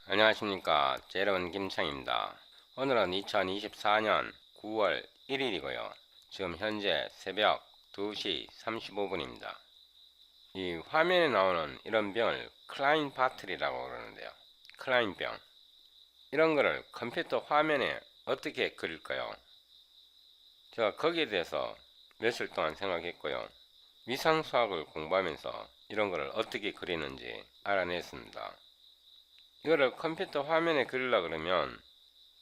안녕하십니까. 제로원 김창입니다. 오늘은 2024년 9월 1일이고요. 지금 현재 새벽 2시 35분입니다. 이 화면에 나오는 이런 병을 클라인 바틀이라고 그러는데요. 클라인 병. 이런 거를 컴퓨터 화면에 어떻게 그릴까요? 제가 거기에 대해서 며칠 동안 생각했고요. 위상수학을 공부하면서 이런 거를 어떻게 그리는지 알아냈습니다. 이거를 컴퓨터 화면에 그리려고 그러면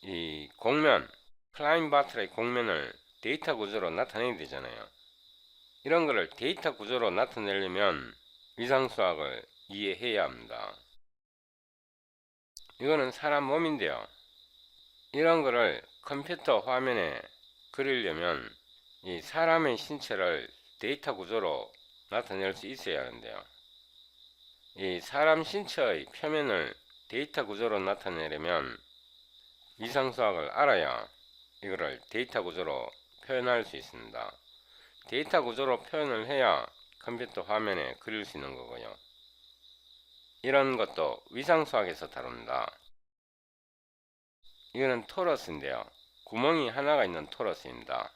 이 공면, 클라인 바틀의 공면을 데이터 구조로 나타내야 되잖아요. 이런 거를 데이터 구조로 나타내려면 위상수학을 이해해야 합니다. 이거는 사람 몸인데요. 이런 거를 컴퓨터 화면에 그리려면 이 사람의 신체를 데이터 구조로 나타낼 수 있어야 하는데요. 이 사람 신체의 표면을 데이터 구조로 나타내려면 위상수학을 알아야 이거를 데이터 구조로 표현할 수 있습니다. 데이터 구조로 표현을 해야 컴퓨터 화면에 그릴 수 있는 거고요. 이런 것도 위상수학에서 다룬다. 이거는 토러스인데요. 구멍이 하나가 있는 토러스입니다.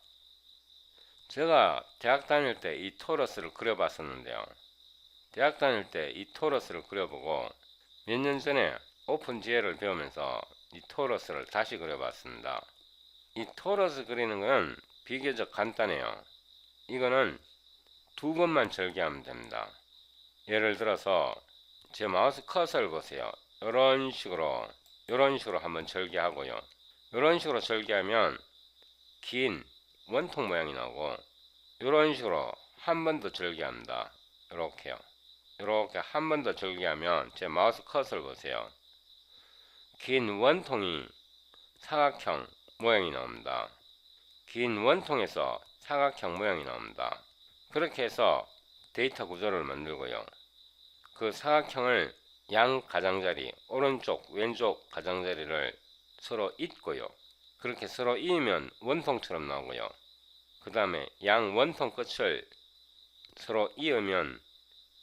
제가 대학 다닐 때 이 토러스를 그려봤었는데요. 대학 다닐 때 이 토러스를 그려보고 몇 년 전에 오픈GL을 배우면서 이 토러스를 다시 그려봤습니다. 이 토러스 그리는 건 비교적 간단해요. 이거는 두 번만 절개하면 됩니다. 예를 들어서 제 마우스 커서를 보세요. 이런 식으로 한번 절개하고요. 이런 식으로 절개하면 긴 원통 모양이 나오고 이런 식으로 한 번 더 절개합니다. 이렇게요. 이렇게 한 번 더 절개하면 제 마우스 커서를 보세요. 긴 원통이 사각형 모양이 나옵니다. 긴 원통에서 사각형 모양이 나옵니다. 그렇게 해서 데이터 구조를 만들고요. 그 사각형을 양 가장자리, 오른쪽, 왼쪽 가장자리를 서로 잇고요. 그렇게 서로 이으면 원통처럼 나오고요. 그 다음에 양 원통 끝을 서로 이으면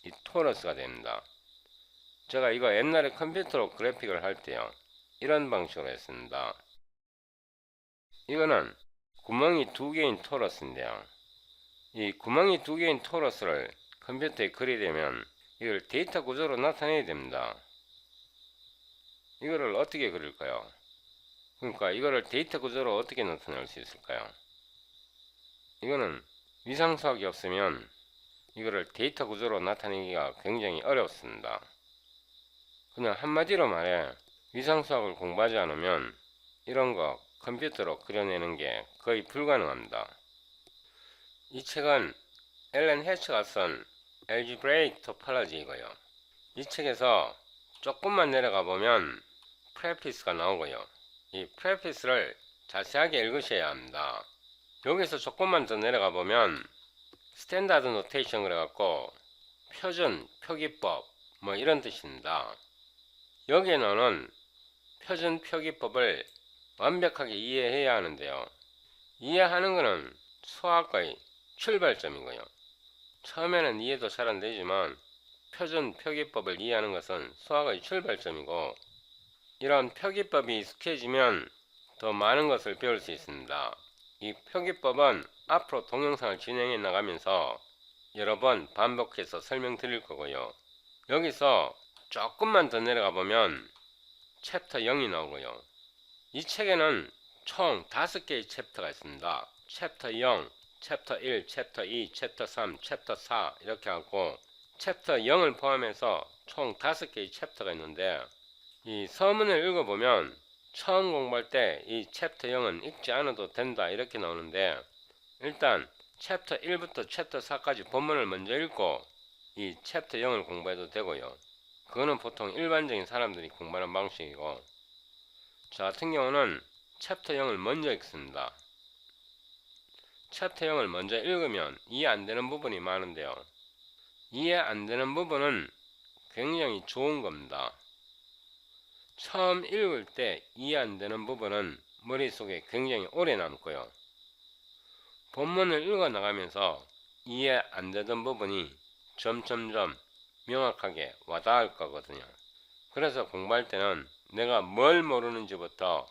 이 토러스가 됩니다. 제가 이거 옛날에 컴퓨터로 그래픽을 할 때요. 이런 방식으로 했습니다. 이거는 구멍이 두 개인 토러스인데요. 이 구멍이 두 개인 토러스를 컴퓨터에 그리려면 이걸 데이터 구조로 나타내야 됩니다. 이거를 어떻게 그릴까요? 그러니까 이거를 데이터 구조로 어떻게 나타낼 수 있을까요? 이거는 위상수학이 없으면 이거를 데이터 구조로 나타내기가 굉장히 어렵습니다. 그냥 한마디로 말해 위상수학을 공부하지 않으면 이런 거 컴퓨터로 그려내는 게 거의 불가능합니다. 이 책은 앨런 해처가 쓴 Algebraic Topology이고요. 이 책에서 조금만 내려가 보면 프레피스가 나오고요. 이 프레피스를 자세하게 읽으셔야 합니다. 여기서 조금만 더 내려가 보면 스탠다드 노테이션 그래갖고 표준, 표기법 뭐 이런 뜻입니다. 여기에 나오는 표준 표기법을 완벽하게 이해해야 하는데요. 이해하는 것은 수학의 출발점이고요. 처음에는 이해도 잘 안되지만 표준 표기법을 이해하는 것은 수학의 출발점이고 이런 표기법이 익숙해지면 더 많은 것을 배울 수 있습니다. 이 표기법은 앞으로 동영상을 진행해 나가면서 여러 번 반복해서 설명드릴 거고요. 여기서 조금만 더 내려가 보면 챕터 0이 나오고요. 이 책에는 총 5개의 챕터가 있습니다. 챕터 0, 챕터 1, 챕터 2, 챕터 3, 챕터 4 이렇게 하고 챕터 0을 포함해서 총 5개의 챕터가 있는데 이 서문을 읽어보면 처음 공부할 때 이 챕터 0은 읽지 않아도 된다 이렇게 나오는데 일단 챕터 1부터 챕터 4까지 본문을 먼저 읽고 이 챕터 0을 공부해도 되고요. 그거는 보통 일반적인 사람들이 공부하는 방식이고 저 같은 경우는 챕터 0을 먼저 읽습니다. 챕터 0을 먼저 읽으면 이해 안 되는 부분이 많은데요. 이해 안 되는 부분은 굉장히 좋은 겁니다. 처음 읽을 때 이해 안 되는 부분은 머릿속에 굉장히 오래 남고요. 본문을 읽어 나가면서 이해 안 되던 부분이 점점점 명확하게 와닿을 거거든요. 그래서 공부할 때는 내가 뭘 모르는지부터,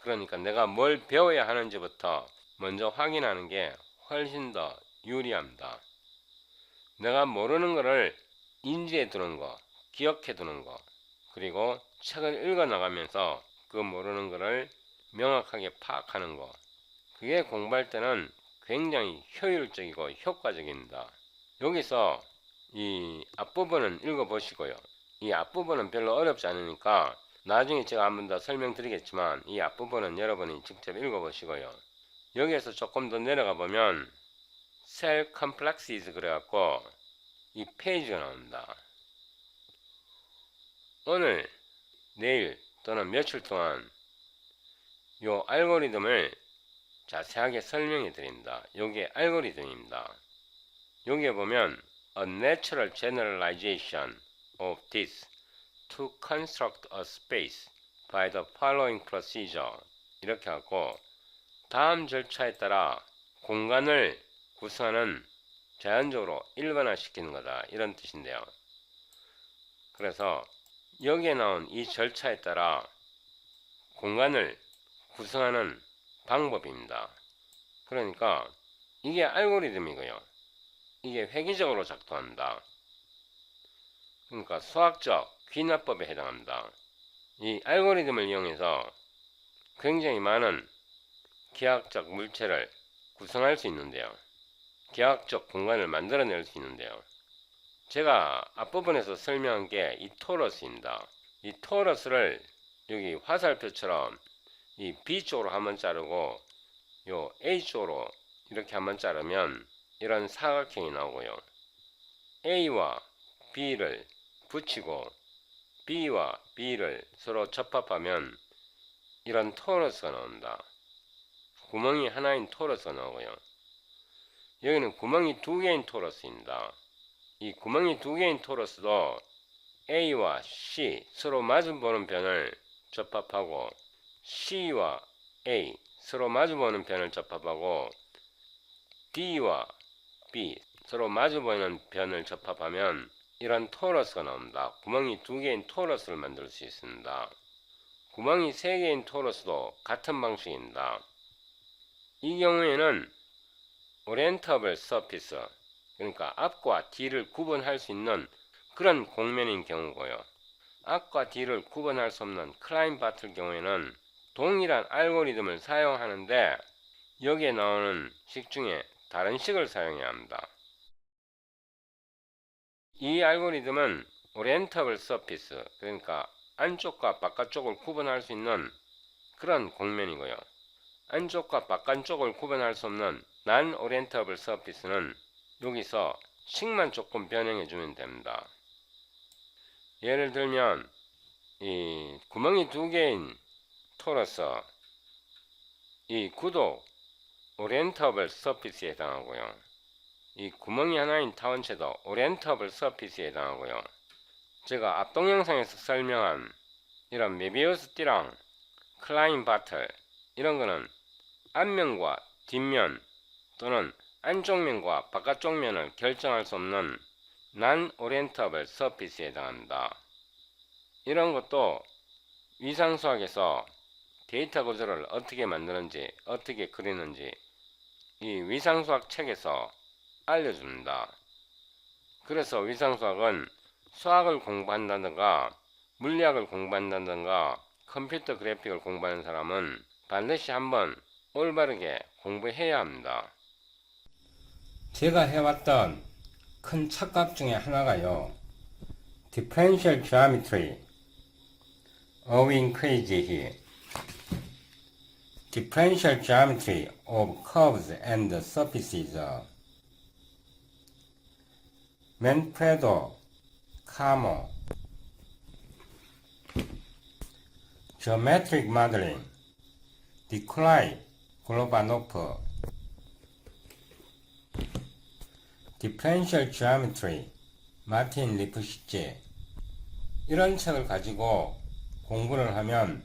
그러니까 내가 뭘 배워야 하는지부터 먼저 확인하는 게 훨씬 더 유리합니다. 내가 모르는 것을 인지해 두는 거, 기억해 두는 거, 그리고 책을 읽어 나가면서 그 모르는 것을 명확하게 파악하는 거, 그게 공부할 때는 굉장히 효율적이고 효과적입니다. 여기서 이 앞부분은 읽어 보시고요. 이 앞부분은 별로 어렵지 않으니까 나중에 제가 한 번 더 설명드리겠지만 이 앞부분은 여러분이 직접 읽어 보시고요. 여기에서 조금 더 내려가 보면 cell complexes 그래갖고 이 페이지가 나옵니다. 오늘, 내일 또는 며칠 동안 요 알고리즘을 자세하게 설명해 드립니다. 요게 알고리즘입니다. 여기에 보면 A natural generalization of this to construct a space by the following procedure 이렇게 하고 다음 절차에 따라 공간을 구성하는 자연적으로 일반화시키는 거다 이런 뜻인데요. 그래서 여기에 나온 이 절차에 따라 공간을 구성하는 방법입니다. 그러니까 이게 알고리즘이고요. 이게 획기적으로 작동합니다. 그러니까 수학적 귀납법에 해당합니다. 이 알고리즘을 이용해서 굉장히 많은 기하학적 물체를 구성할 수 있는데요. 기하학적 공간을 만들어낼 수 있는데요. 제가 앞부분에서 설명한 게 이 토러스입니다. 이 토러스를 여기 화살표처럼 이 B쪽으로 한번 자르고 요 A쪽으로 이렇게 한번 자르면 이런 사각형이 나오고요. A와 B를 붙이고 B와 B를 서로 접합하면 이런 토러스가 나온다. 구멍이 하나인 토러스가 나오고요. 여기는 구멍이 두 개인 토러스입니다. 이 구멍이 두 개인 토러스도 A와 C 서로 마주보는 변을 접합하고 C와 A 서로 마주보는 변을 접합하고 D와 B 서로 마주보는 변을 접합하면 이런 토러스가 나옵니다. 구멍이 두 개인 토러스를 만들 수 있습니다. 구멍이 세 개인 토러스도 같은 방식입니다. 이 경우에는 오리엔터블 서피스, 그러니까 앞과 뒤를 구분할 수 있는 그런 공면인 경우고요. 앞과 뒤를 구분할 수 없는 클라인 바틀 경우에는 동일한 알고리즘을 사용하는데 여기에 나오는 식 중에 다른 식을 사용해야 합니다. 이 알고리즘은 오리엔터블 서피스, 그러니까 안쪽과 바깥쪽을 구분할 수 있는 그런 공면이고요. 안쪽과 바깥쪽을 구분할 수 없는 난 오리엔터블 서피스는 여기서 식만 조금 변형해 주면 됩니다. 예를 들면 이 구멍이 두 개인 토러스, 이 구도 오리엔터블 서피스에 해당하고요. 이 구멍이 하나인 타원체도 오리엔터블 서피스에 해당하고요. 제가 앞 동영상에서 설명한 이런 메비우스 띠랑 클라인 바틀 이런 거는 앞면과 뒷면 또는 안쪽 면과 바깥쪽 면을 결정할 수 없는 난 오리엔터블 서피스에 해당합니다. 이런 것도 위상수학에서 데이터 구조를 어떻게 만드는지 어떻게 그리는지 이 위상수학 책에서 알려줍니다. 그래서 위상수학은 수학을 공부한다든가 물리학을 공부한다든가 컴퓨터 그래픽을 공부하는 사람은 반드시 한번 올바르게 공부해야 합니다. 제가 해왔던 큰 착각 중에 하나가요. Differential Geometry, Irving Krejci, Differential Geometry of Curves and Surfaces, Manfredo Carmo, Geometric Modeling, Nikolai Golovanov, Differential Geometry, 마틴 리프시체 이런 책을 가지고 공부를 하면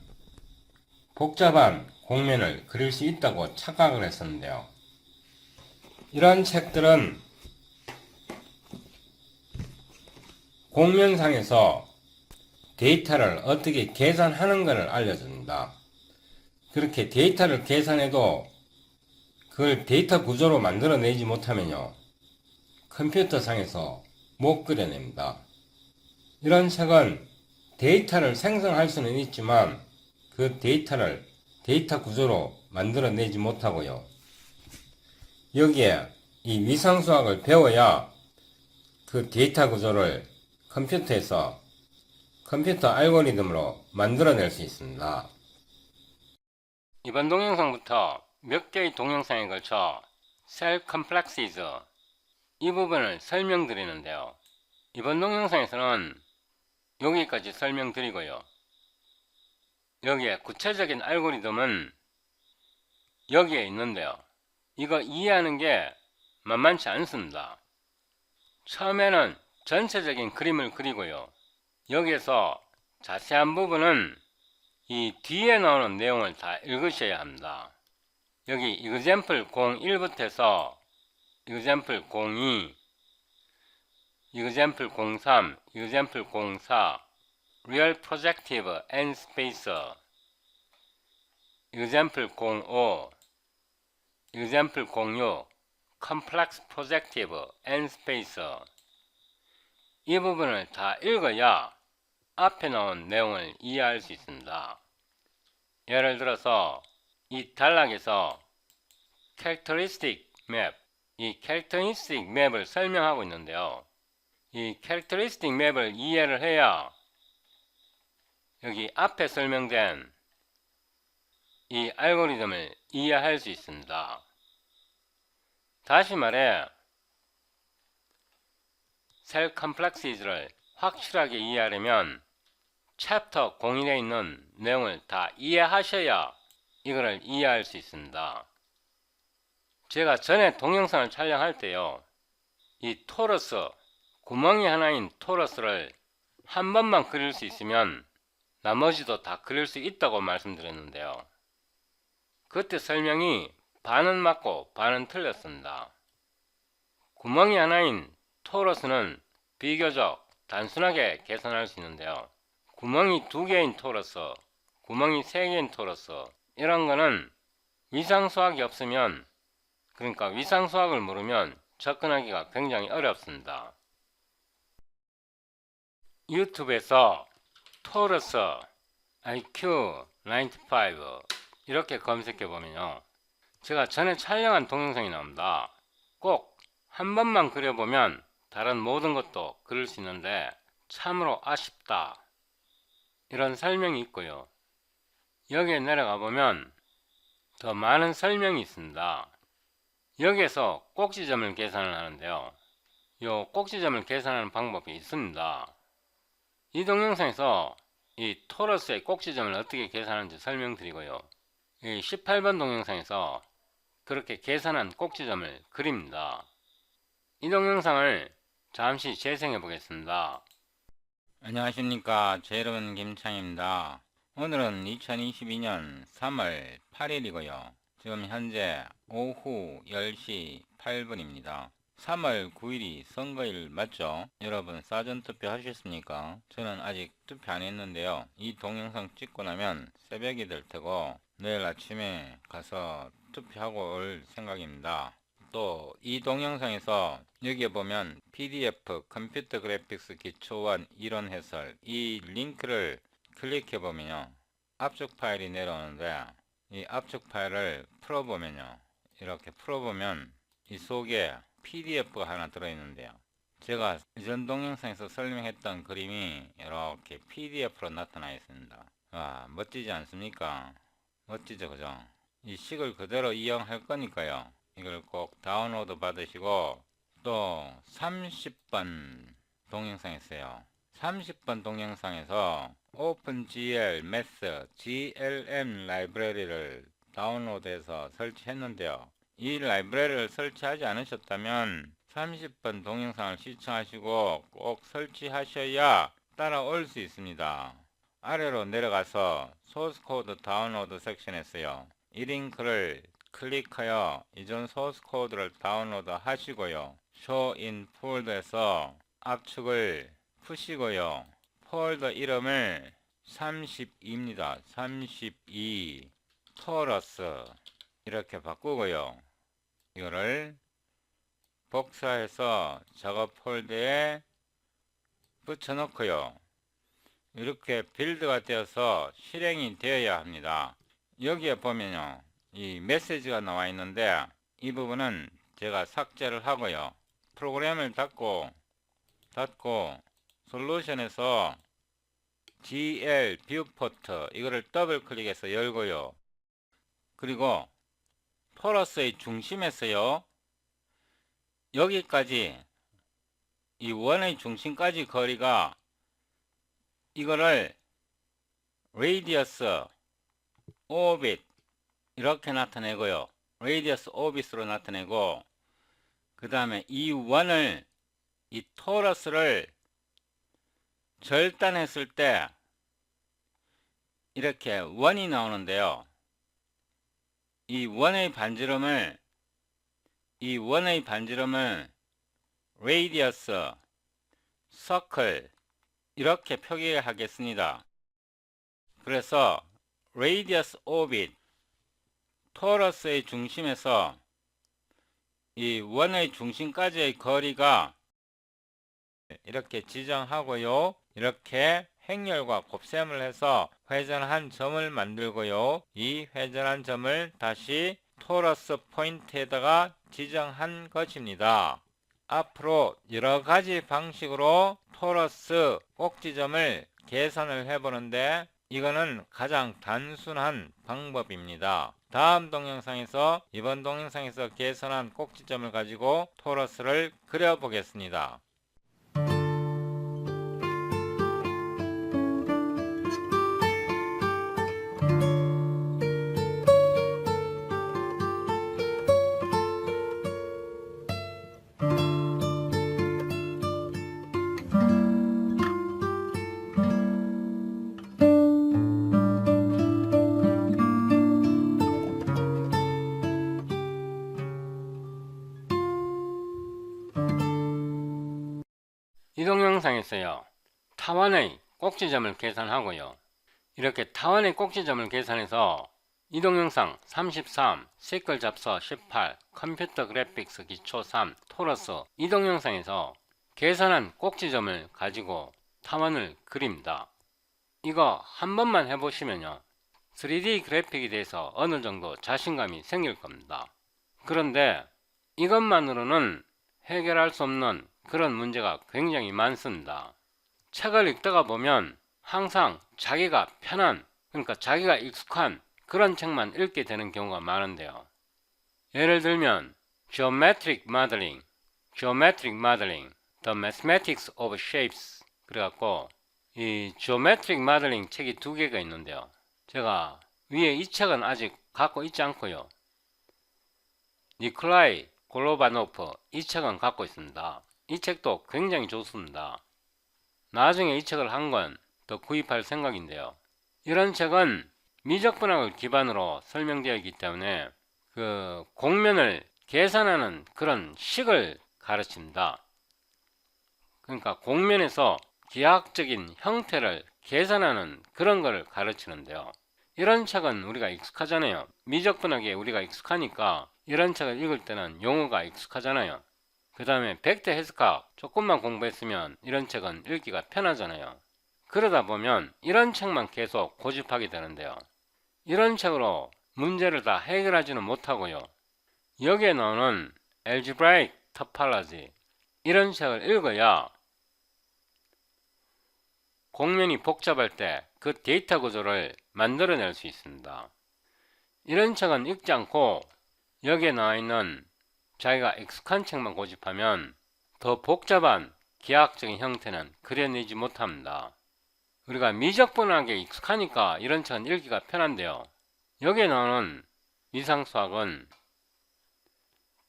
복잡한 공면을 그릴 수 있다고 착각을 했었는데요. 이런 책들은 공면상에서 데이터를 어떻게 계산하는 것을 알려줍니다. 그렇게 데이터를 계산해도 그걸 데이터 구조로 만들어내지 못하면요, 컴퓨터 상에서 못 그려냅니다. 이런 책은 데이터를 생성할 수는 있지만 그 데이터를 데이터 구조로 만들어내지 못하고요. 여기에 이 위상수학을 배워야 그 데이터 구조를 컴퓨터에서 컴퓨터 알고리즘으로 만들어낼 수 있습니다. 이번 동영상부터 몇 개의 동영상에 걸쳐 셀 컴플렉시즈 이 부분을 설명드리는데요. 이번 동영상에서는 여기까지 설명드리고요. 여기에 구체적인 알고리즘은 여기에 있는데요. 이거 이해하는 게 만만치 않습니다. 처음에는 전체적인 그림을 그리고요. 여기에서 자세한 부분은 이 뒤에 나오는 내용을 다 읽으셔야 합니다. 여기 example 01부터 해서 example 02, example 03, example 04, real projective and spacer, example 05, example 06, complex projective and spacer 이 부분을 다 읽어야 앞에 나온 내용을 이해할 수 있습니다. 예를 들어서 이 단락에서 characteristic map, 이 characteristic map을 설명하고 있는데요. 이 characteristic map을 이해를 해야 여기 앞에 설명된 이 알고리즘을 이해할 수 있습니다. 다시 말해 셀 컴플렉시즈를 확실하게 이해하려면 챕터 01에 있는 내용을 다 이해하셔야 이거를 이해할 수 있습니다. 제가 전에 동영상을 촬영할 때요, 이 토러스, 구멍이 하나인 토러스를 한 번만 그릴 수 있으면 나머지도 다 그릴 수 있다고 말씀드렸는데요. 그때 설명이 반은 맞고 반은 틀렸습니다. 구멍이 하나인 토러스는 비교적 단순하게 계산할 수 있는데요. 구멍이 2개인 토러스, 구멍이 3개인 토러스 이런 거는 위상수학이 없으면, 그러니까 위상수학을 모르면 접근하기가 굉장히 어렵습니다. 유튜브에서 토러스 IQ95 이렇게 검색해 보면요, 제가 전에 촬영한 동영상이 나옵니다. 꼭 한 번만 그려보면 다른 모든 것도 그릴 수 있는데 참으로 아쉽다 이런 설명이 있고요. 여기에 내려가 보면 더 많은 설명이 있습니다. 여기에서 꼭지점을 계산을 하는데요, 이 꼭지점을 계산하는 방법이 있습니다. 이 동영상에서 이 토러스의 꼭지점을 어떻게 계산하는지 설명드리고요, 이 18번 동영상에서 그렇게 계산한 꼭지점을 그립니다. 이 동영상을 잠시 재생해 보겠습니다. 안녕하십니까. 제 이름은 김창입니다. 오늘은 2022년 3월 8일이고요. 지금 현재 오후 10시 8분입니다. 3월 9일이 선거일 맞죠? 여러분 사전투표 하셨습니까? 저는 아직 투표 안 했는데요. 이 동영상 찍고 나면 새벽이 될 테고 내일 아침에 가서 투표하고 올 생각입니다. 또 이 동영상에서 여기에 보면 PDF 컴퓨터 그래픽스 기초원 이론 해설 이 링크를 클릭해 보면요, 압축 파일이 내려오는데 이 압축 파일을 풀어보면요, 이렇게 풀어보면 이 속에 PDF가 하나 들어있는데요, 제가 이전 동영상에서 설명했던 그림이 이렇게 PDF로 나타나 있습니다. 멋지지 않습니까? 멋지죠, 그죠? 이 식을 그대로 이용할 거니까요, 이걸 꼭 다운로드 받으시고, 또 30번 동영상 있어요. 30번 동영상에서 OpenGL Math GLM 라이브러리를 다운로드해서 설치했는데요, 이 라이브러리를 설치하지 않으셨다면 30번 동영상을 시청하시고 꼭 설치하셔야 따라올 수 있습니다. 아래로 내려가서 소스코드 다운로드 섹션에서요, 이 링크를 클릭하여 이전 소스 코드를 다운로드 하시고요, Show in Folder에서 압축을 푸시고요, 폴더 이름을 32입니다. 32 토러스 이렇게 바꾸고요. 이거를 복사해서 작업 폴더에 붙여놓고요. 이렇게 빌드가 되어서 실행이 되어야 합니다. 여기에 보면요, 이 메시지가 나와 있는데 이 부분은 제가 삭제를 하고요. 프로그램을 닫고 솔루션에서 GL 뷰포트 이거를 더블 클릭해서 열고요. 그리고 토러스의 중심에서요, 여기까지 이 원의 중심까지 거리가 이거를 radius orbit 이렇게 나타내고요. radius orbit으로 나타내고, 그 다음에 이 원을, 이 토러스를 절단했을 때 이렇게 원이 나오는데요. 이 원의 반지름을 radius circle 이렇게 표기하겠습니다. 그래서 radius orbit 토러스의 중심에서 이 원의 중심까지의 거리가 이렇게 지정하고요. 이렇게 행렬과 곱셈을 해서 회전한 점을 만들고요. 이 회전한 점을 다시 토러스 포인트에다가 지정한 것입니다. 앞으로 여러가지 방식으로 토러스 꼭지점을 계산을 해보는데 이거는 가장 단순한 방법입니다. 다음 동영상에서, 이번 동영상에서 계산한 꼭지점을 가지고 토러스를 그려보겠습니다. 이 동영상에서요, 타원의 꼭지점을 계산하고요. 이렇게 타원의 꼭지점을 계산해서 이 동영상 33, 시클 잡서 18, 컴퓨터 그래픽스 기초 3, 토러스 이 동영상에서 계산한 꼭지점을 가지고 타원을 그립니다. 이거 한 번만 해보시면요, 3D 그래픽에 대해서 어느 정도 자신감이 생길 겁니다. 그런데 이것만으로는 해결할 수 없는 그런 문제가 굉장히 많습니다. 책을 읽다가 보면 항상 자기가 편한, 그러니까 자기가 익숙한 그런 책만 읽게 되는 경우가 많은데요. 예를 들면 Geometric Modeling, The Mathematics of Shapes 그래갖고 이 Geometric Modeling 책이 두 개가 있는데요. 제가 위에 이 책은 아직 갖고 있지 않고요. 니콜라이 골로바노프 이 책은 갖고 있습니다. 이 책도 굉장히 좋습니다. 나중에 이 책을 한 권 더 구입할 생각인데요. 이런 책은 미적분학을 기반으로 설명되어 있기 때문에 그 곡면을 계산하는 그런 식을 가르칩니다. 그러니까 곡면에서 기하학적인 형태를 계산하는 그런 걸 가르치는데요. 이런 책은 우리가 익숙하잖아요. 미적분학에 우리가 익숙하니까 이런 책을 읽을 때는 용어가 익숙하잖아요. 그 다음에 벡터 해석학 조금만 공부했으면 이런 책은 읽기가 편하잖아요. 그러다 보면 이런 책만 계속 고집하게 되는데요. 이런 책으로 문제를 다 해결하지는 못하고요. 여기에 나오는 Algebraic Topology 이런 책을 읽어야 곡면이 복잡할 때 그 데이터 구조를 만들어낼 수 있습니다. 이런 책은 읽지 않고 여기에 나와 있는 자기가 익숙한 책만 고집하면 더 복잡한 기하학적인 형태는 그려내지 못합니다. 우리가 미적분학에 익숙하니까 이런 책은 읽기가 편한데요. 여기에 나오는 위상수학은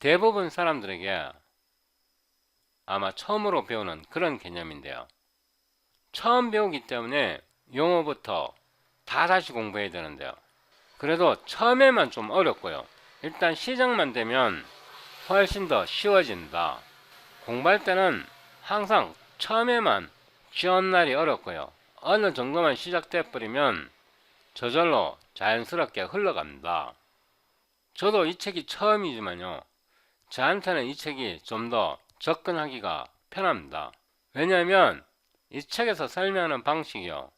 대부분 사람들에게 아마 처음으로 배우는 그런 개념인데요. 처음 배우기 때문에 용어부터 다 다시 공부해야 되는데요. 그래도 처음에만 좀 어렵고요. 일단 시작만 되면 훨씬 더 쉬워진다. 공부할 때는 항상 처음에만 지원 날이 어렵고요. 어느 정도만 시작돼 버리면 저절로 자연스럽게 흘러갑니다. 저도 이 책이 처음이지만요. 저한테는 이 책이 좀 더 접근하기가 편합니다. 왜냐하면 이 책에서 설명하는 방식이요.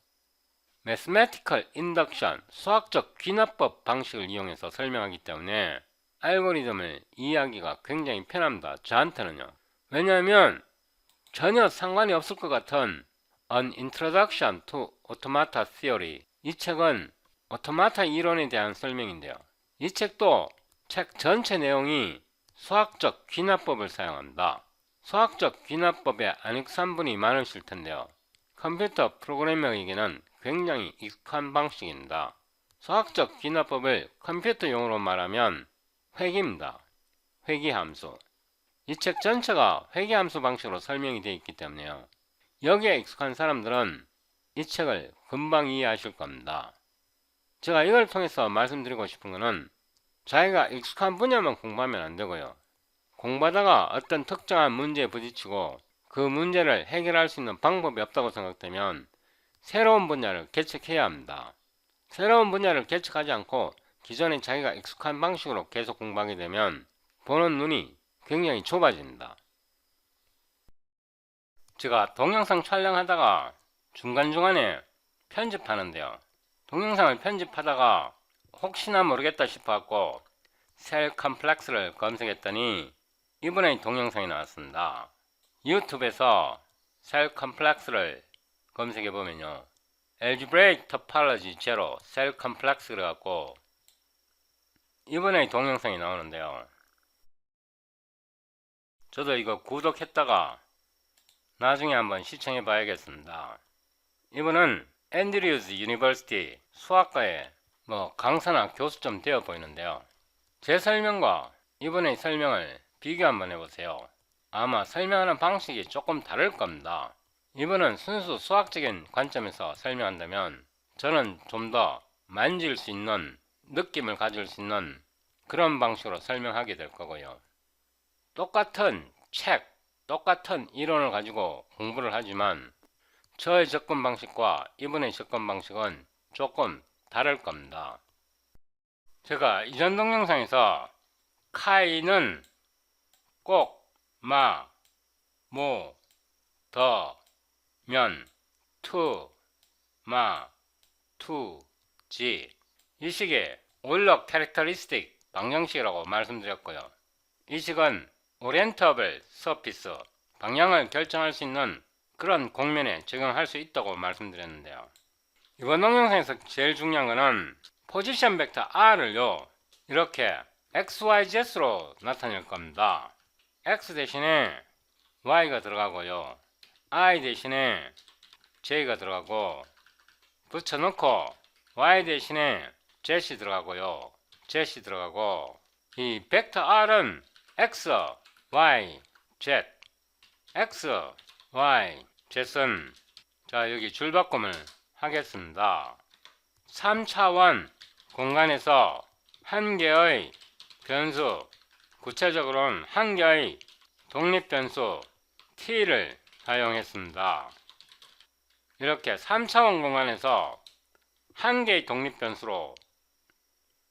Mathematical Induction, 수학적 귀납법 방식을 이용해서 설명하기 때문에 알고리즘을 이해하기가 굉장히 편합니다. 저한테는요. 왜냐하면 전혀 상관이 없을 것 같은 An Introduction to Automata Theory, 이 책은 오토마타 이론에 대한 설명인데요. 이 책도 책 전체 내용이 수학적 귀납법을 사용합니다. 수학적 귀납법에 안 익숙한 분이 많으실 텐데요. 컴퓨터 프로그래머에게는 굉장히 익숙한 방식입니다. 수학적 귀납법을 컴퓨터 용어로 말하면 회귀입니다. 회귀함수. 이 책 전체가 회귀함수 방식으로 설명이 되어 있기 때문에요. 여기에 익숙한 사람들은 이 책을 금방 이해하실 겁니다. 제가 이걸 통해서 말씀드리고 싶은 것은 자기가 익숙한 분야만 공부하면 안 되고요. 공부하다가 어떤 특정한 문제에 부딪히고 그 문제를 해결할 수 있는 방법이 없다고 생각되면 새로운 분야를 개척해야 합니다. 새로운 분야를 개척하지 않고 기존에 자기가 익숙한 방식으로 계속 공부하게 되면 보는 눈이 굉장히 좁아집니다. 제가 동영상 촬영하다가 중간중간에 편집하는데요. 동영상을 편집하다가 혹시나 모르겠다 싶어갖고 셀 컴플렉스를 검색했더니 이번에 동영상이 나왔습니다. 유튜브에서 셀 컴플렉스를 검색해보면요. Algebraic Topology Zero 셀 컴플렉스 그래갖고 이번에 동영상이 나오는데요. 저도 이거 구독했다가 나중에 한번 시청해 봐야겠습니다. 이분은 앤드류즈 유니버시티 수학과의 강사나 교수쯤 되어 보이는데요. 제 설명과 이분의 설명을 비교 한번 해보세요. 아마 설명하는 방식이 조금 다를 겁니다. 이분은 순수 수학적인 관점에서 설명한다면 저는 좀 더 만질 수 있는 느낌을 가질 수 있는 그런 방식으로 설명하게 될 거고요. 똑같은 책, 똑같은 이론을 가지고 공부를 하지만 저의 접근 방식과 이분의 접근 방식은 조금 다를 겁니다. 제가 이전 동영상에서 카이는 꼭, 마, 모, 더, 면, 투, 마, 투, 지 이 식의 올럭 캐릭터리스틱 방정식이라고 말씀드렸고요. 이 식은 오리엔터블 서피스 방향을 결정할 수 있는 그런 공면에 적용할 수 있다고 말씀드렸는데요. 이번 동영상에서 제일 중요한 것은 포지션 벡터 R을요 이렇게 XYZ로 나타낼 겁니다. X 대신에 Y가 들어가고요. I 대신에 J가 들어가고 붙여놓고 Y 대신에 Z이 들어가고요. Z이 들어가고 이 벡터 R은 X, Y, Z X, Y, Z은 자 여기 줄바꿈을 하겠습니다. 3차원 공간에서 한 개의 변수, 구체적으로는 한 개의 독립변수 t를 사용했습니다. 이렇게 3차원 공간에서 한 개의 독립변수로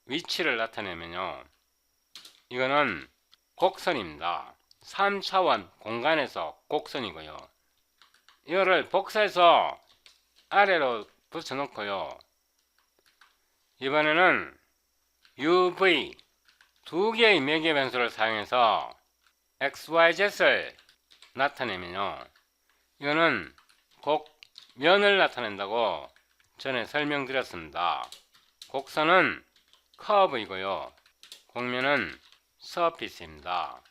위치를 나타내면요. 이거는 곡선입니다. 3차원 공간에서 곡선이고요. 이거를 복사해서 아래로 붙여놓고요. 이번에는 UV 두 개의 매개 변수를 사용해서 XYZ를 나타내면요. 이거는 곡면을 나타낸다고 전에 설명드렸습니다. 곡선은 커브이고요. 곡면은 서피스입니다.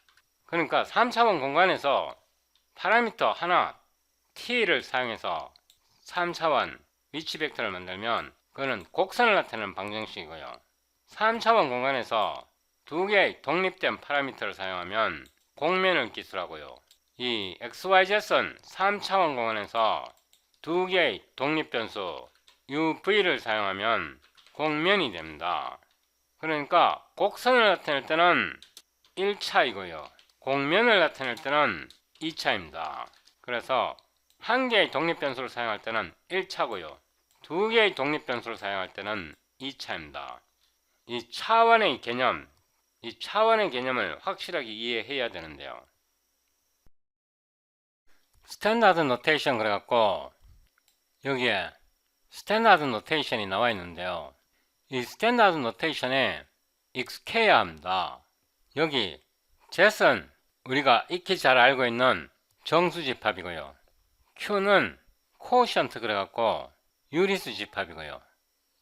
그러니까 3차원 공간에서 파라미터 하나 t를 사용해서 3차원 위치 벡터를 만들면 그거는 곡선을 나타내는 방정식이고요. 3차원 공간에서 두 개의 독립된 파라미터를 사용하면 곡면을 기술하고요. 이 XYZ은 3차원 공간에서 두 개의 독립변수 UV를 사용하면 곡면이 됩니다. 그러니까 곡선을 나타낼 때는 1차이고요. 곡면을 나타낼 때는 2차입니다. 그래서 한 개의 독립변수를 사용할 때는 1차고요. 두 개의 독립변수를 사용할 때는 2차입니다. 이 차원의 개념을 확실하게 이해해야 되는데요. 스탠다드 노테이션 그래갖고 여기에 스탠다드 노테이션이 나와 있는데요. 이 스탠다드 노테이션에 익숙해야 합니다. 여기 Z은 우리가 익히 잘 알고 있는 정수 집합이고요. Q는 코오션트 그래갖고 유리수 집합이고요.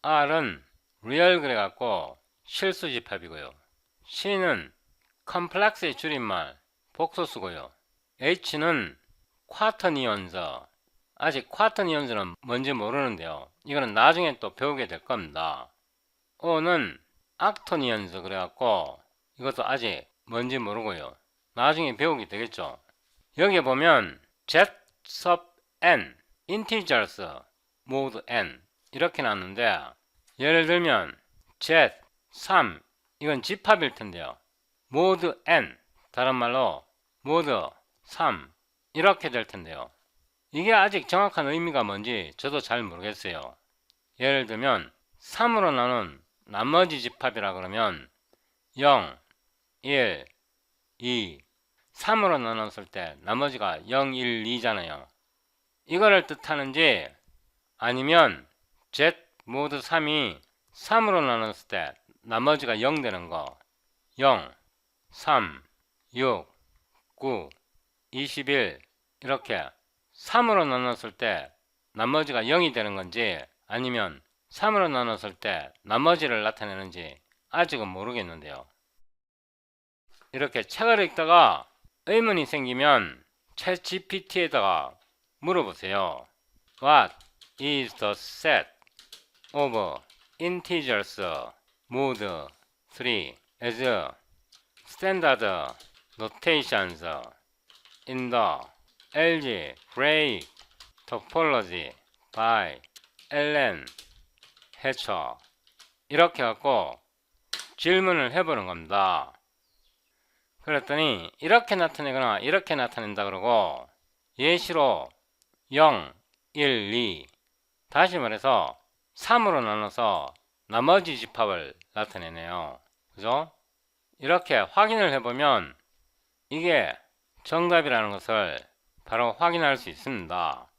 R은 리얼 그래갖고 실수 집합이고요. C는 컴플렉스의 줄임말 복소수고요. H는 쿼터니언즈, 아직 쿼터니언즈는 뭔지 모르는데요. 이거는 나중에 또 배우게 될 겁니다. O는 악토니언즈 그래갖고 이것도 아직 뭔지 모르고요. 나중에 배우게 되겠죠. 여기에 보면 Z sub n, integers, mod n 이렇게 나왔는데 예를 들면 Z 3 이건 집합일 텐데요. mod n 다른 말로 mod 3 이렇게 될 텐데요. 이게 아직 정확한 의미가 뭔지 저도 잘 모르겠어요. 예를 들면 3으로 나눈 나머지 집합이라 그러면 0, 1, 2, 3으로 나눴을 때 나머지가 0, 1, 2잖아요. 이거를 뜻하는지 아니면 Z 모드 3이 3으로 나눴을 때 나머지가 0 되는 거 0, 3, 6, 9, 21 이렇게 3으로 나눴을 때 나머지가 0이 되는 건지 아니면 3으로 나눴을 때 나머지를 나타내는지 아직은 모르겠는데요. 이렇게 책을 읽다가 의문이 생기면 챗 GPT에다가 물어보세요. What is the set of integers mod 3 as standard notations in the algebraic topology by Allen Hatcher? 이렇게 갖고 질문을 해보는 겁니다. 그랬더니 이렇게 나타내거나 이렇게 나타낸다 그러고 예시로 0, 1, 2 다시 말해서 3으로 나눠서 나머지 집합을 나타내네요. 그죠? 이렇게 확인을 해보면 이게 정답이라는 것을 바로 확인할 수 있습니다.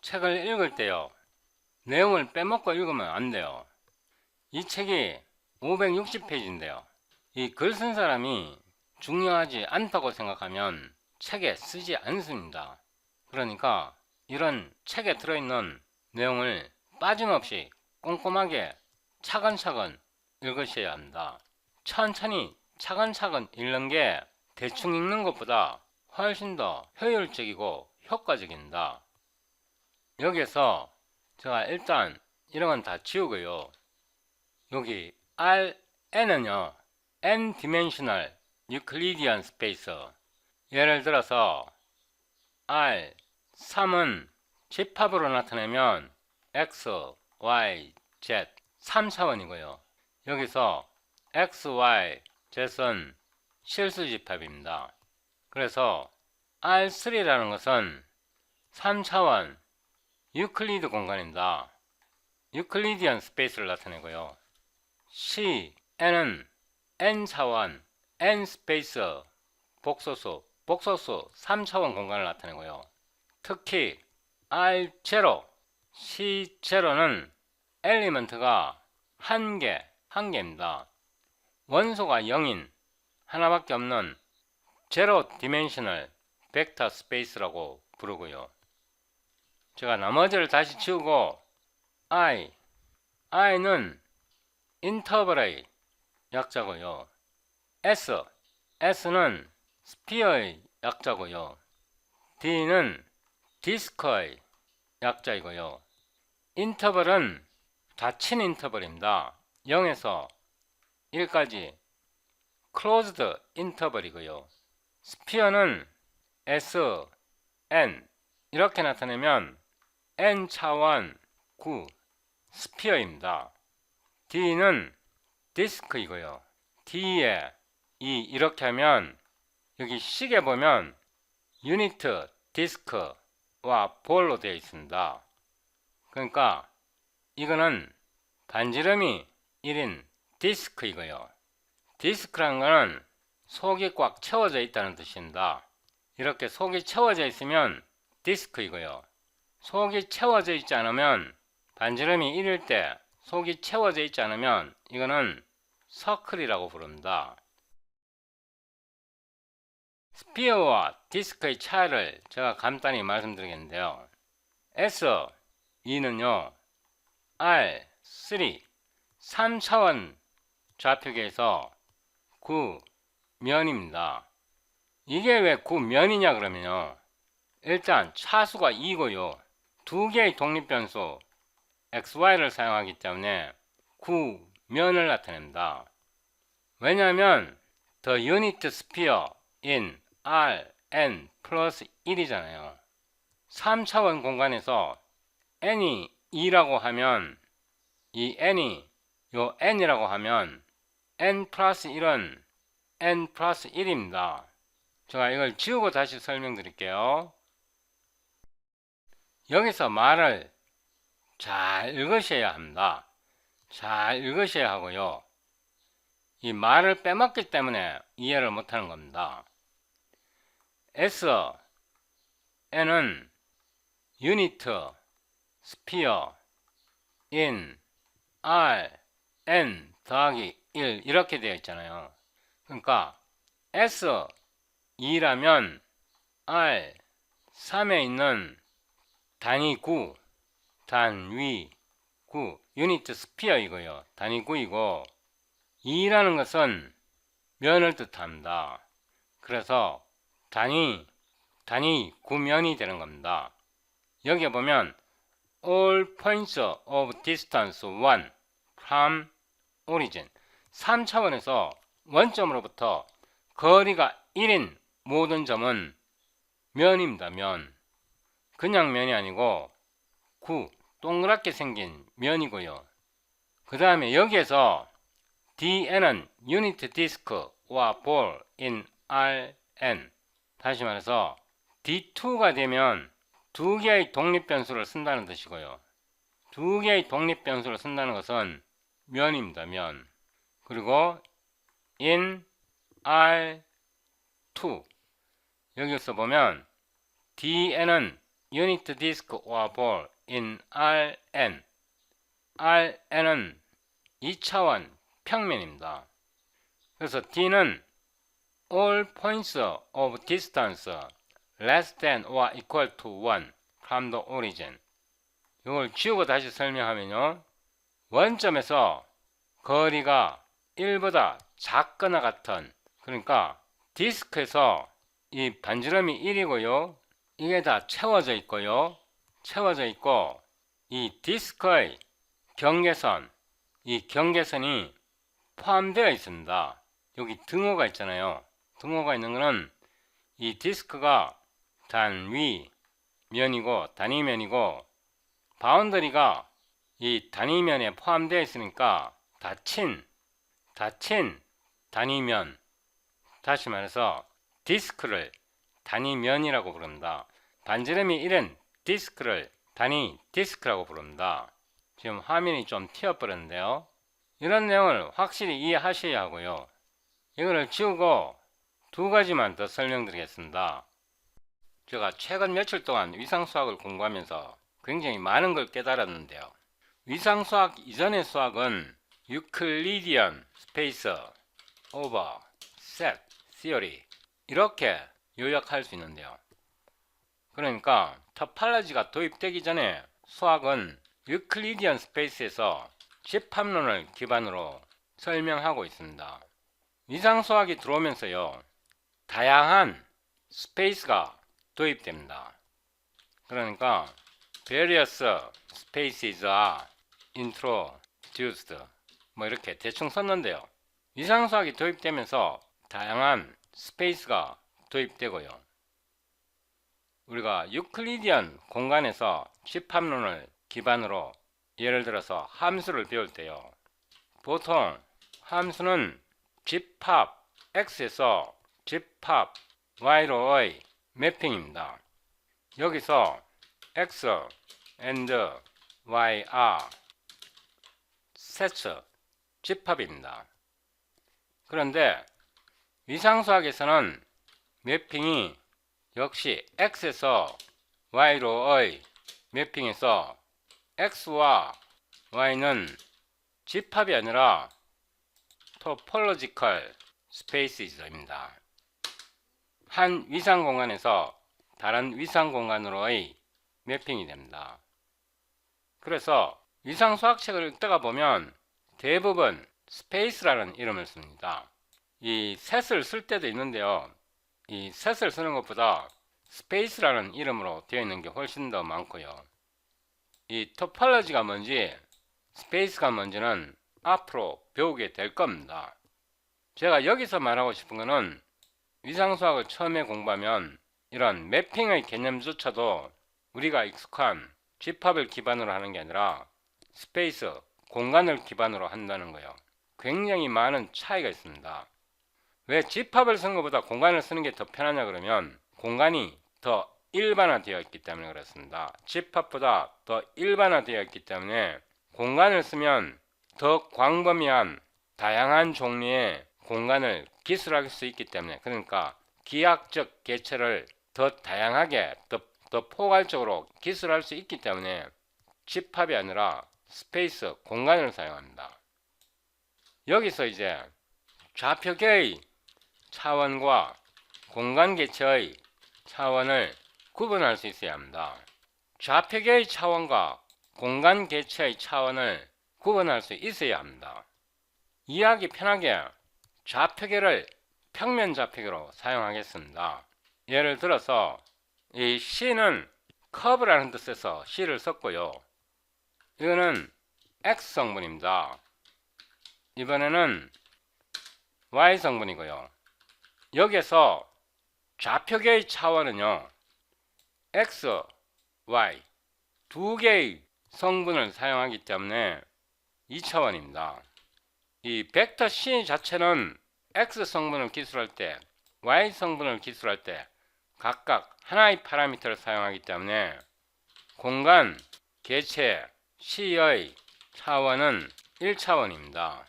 책을 읽을 때요. 내용을 빼먹고 읽으면 안 돼요. 이 책이 560페이지인데요. 이 글 쓴 사람이 중요하지 않다고 생각하면 책에 쓰지 않습니다. 그러니까 이런 책에 들어있는 내용을 빠짐없이 꼼꼼하게 차근차근 읽으셔야 합니다. 천천히 차근차근 읽는 게 대충 읽는 것보다 훨씬 더 효율적이고 효과적입니다. 여기에서 제가 일단 이런 건 다 지우고요. 여기 Rn은요 n-dimensional Euclidean space, 예를 들어서 R3은 집합으로 나타내면 X, Y, Z 3차원이고요. 여기서 X, Y, Z은 실수 집합입니다. 그래서 R3라는 것은 3차원 유클리드 공간입니다. 유클리디안 스페이스를 나타내고요. N은 n차원 n 스페이스 복소수 3차원 공간을 나타내고요. 특히 R0, C0는 엘리먼트가 한 개입니다. 원소가 0인 하나밖에 없는 제로 디멘셔널 벡터 스페이스라고 부르고요. 제가 나머지를 다시 지우고 I는 인터벌의 약자고요. S는 스피어의 약자고요. D는 디스크의 약자이고요. 인터벌은 닫힌 인터벌입니다. 0에서 1까지 클로즈드 인터벌이고요. 스피어는 S, N 이렇게 나타내면 N차원 9 스피어입니다. D는 디스크이고요. D에 이렇게 하면 여기 식에 보면 유니트 디스크와 볼로 되어 있습니다. 그러니까 이거는 반지름이 1인 디스크이고요. 디스크란 거는 속이 꽉 채워져 있다는 뜻입니다. 이렇게 속이 채워져 있으면 디스크이고요. 속이 채워져 있지 않으면, 반지름이 1일 때 속이 채워져 있지 않으면 이거는 서클이라고 부릅니다. 스피어와 디스크의 차이를 제가 간단히 말씀드리겠는데요. S2는요, R3, 3차원 좌표계에서 구면입니다. 이게 왜 구면이냐 그러면요, 일단 차수가 2고요. 두 개의 독립변수 XY를 사용하기 때문에 구면을 나타냅니다. 왜냐하면 the unit sphere in Rn 플러스 1이잖아요. 3차원 공간에서 n이 2라고 하면, 이 n이 요 n이라고 하면 n 플러스 1은 n 플러스 1입니다. 제가 이걸 지우고 다시 설명드릴게요. 여기서 말을 잘 읽으셔야 합니다. 잘 읽으셔야 하고요. 이 말을 빼먹기 때문에 이해를 못하는 겁니다. N은 유니트 스피어 in Rn 더하기 1 이렇게 되어 있잖아요. 그러니까 S2라면 R3에 있는 단위 9, 단위 9, 유니트 스피어이고요. 단위 9이고, 2라는 것은 면을 뜻합니다. 그래서 단위 9면이 되는 겁니다. 여기에 보면 all points of distance 1 from origin, 3차원에서 원점으로부터 거리가 1인 모든 점은 면입니다. 면. 그냥 면이 아니고 동그랗게 생긴 면이고요. 그 다음에 여기에서 DN은 유니트 디스크와 볼 in Rn, 다시 말해서 D2가 되면 두 개의 독립변수를 쓴다는 뜻이고요. 두 개의 독립변수를 쓴다는 것은 면입니다. 면. 그리고 in R2, 여기서 보면 DN은 유니트 디스크와 볼 in Rn, Rn은 2차원 평면입니다. 그래서 D는 all points of distance less than or equal to 1 from the origin. 이걸 지우고 다시 설명하면요, 원점에서 거리가 1보다 작거나 같은, 그러니까 디스크에서 이 반지름이 1이고요. 이게 다 채워져 있고요. 채워져 있고, 이 디스크의 경계선, 이 경계선이 포함되어 있습니다. 여기 등호가 있잖아요. 등호가 있는 거는 이 디스크가 단위 면이고 단위면이고, 바운더리가 이 단위면에 포함되어 있으니까 닫힌 단위면, 다시 말해서 디스크를 단위면이라고 부릅니다. 반지름이 1은 디스크를 단위 디스크라고 부릅니다. 지금 화면이 좀 튀어버렸는데요. 이런 내용을 확실히 이해하셔야 하고요. 이거를 지우고 두 가지만 더 설명드리겠습니다. 제가 최근 며칠 동안 위상수학을 공부하면서 굉장히 많은 걸 깨달았는데요. 위상수학 이전의 수학은 유클리디언 스페이스 오버 셋 시어리 이렇게 요약할 수 있는데요. 그러니까 토팔로지가 도입되기 전에 수학은 유클리디언 스페이스에서 집합론을 기반으로 설명하고 있습니다. 위상수학이 들어오면서요, 다양한 스페이스가 도입됩니다. 그러니까 various spaces are introduced, 뭐 이렇게 대충 썼는데요. 위상수학이 도입되면서 다양한 스페이스가 도입되고요. 우리가 유클리디언 공간에서 집합론을 기반으로 예를 들어서 함수를 배울 때요, 보통 함수는 집합 x에서 집합 y로의 매핑입니다. 여기서 x and y are sets 집합입니다. 그런데 위상수학에서는 매핑이 역시 x에서 y로의 매핑에서 x와 y는 집합이 아니라 topological spaces입니다. 한 위상 공간에서 다른 위상 공간으로의 매핑이 됩니다. 그래서 위상수학책을 읽다가 보면 대부분 스페이스라는 이름을 씁니다. 이 셋을 쓸 때도 있는데요. 이 셋을 쓰는 것보다 스페이스라는 이름으로 되어 있는 게 훨씬 더 많고요. 이 토폴로지가 뭔지 스페이스가 뭔지는 앞으로 배우게 될 겁니다. 제가 여기서 말하고 싶은 거는 위상수학을 처음에 공부하면 이런 매핑의 개념조차도 우리가 익숙한 집합을 기반으로 하는 게 아니라 스페이스, 공간을 기반으로 한다는 거예요. 굉장히 많은 차이가 있습니다. 왜 집합을 쓰는 것보다 공간을 쓰는 게 더 편하냐 그러면 공간이 더 일반화되어 있기 때문에 그렇습니다. 집합보다 더 일반화되어 있기 때문에 공간을 쓰면 더 광범위한 다양한 종류의 공간을 기술할 수 있기 때문에, 그러니까 기하학적 개체를 더 다양하게 더 포괄적으로 기술할 수 있기 때문에 집합이 아니라 스페이스, 공간을 사용합니다. 여기서 이제 좌표계의 차원과 공간 개체의 차원을 구분할 수 있어야 합니다. 좌표계의 차원과 공간 개체의 차원을 구분할 수 있어야 합니다. 이해하기 편하게 좌표계를 평면 좌표계로 사용하겠습니다. 예를 들어서 이 C는 커브라는 뜻에서 C를 썼고요. 이거는 X 성분입니다. 이번에는 Y 성분이고요. 여기서 좌표계의 차원은요, X, Y 두 개의 성분을 사용하기 때문에 2차원입니다. 이 벡터 C 자체는 X 성분을 기술할 때, Y 성분을 기술할 때 각각 하나의 파라미터를 사용하기 때문에 공간, 개체, C의 차원은 1차원입니다.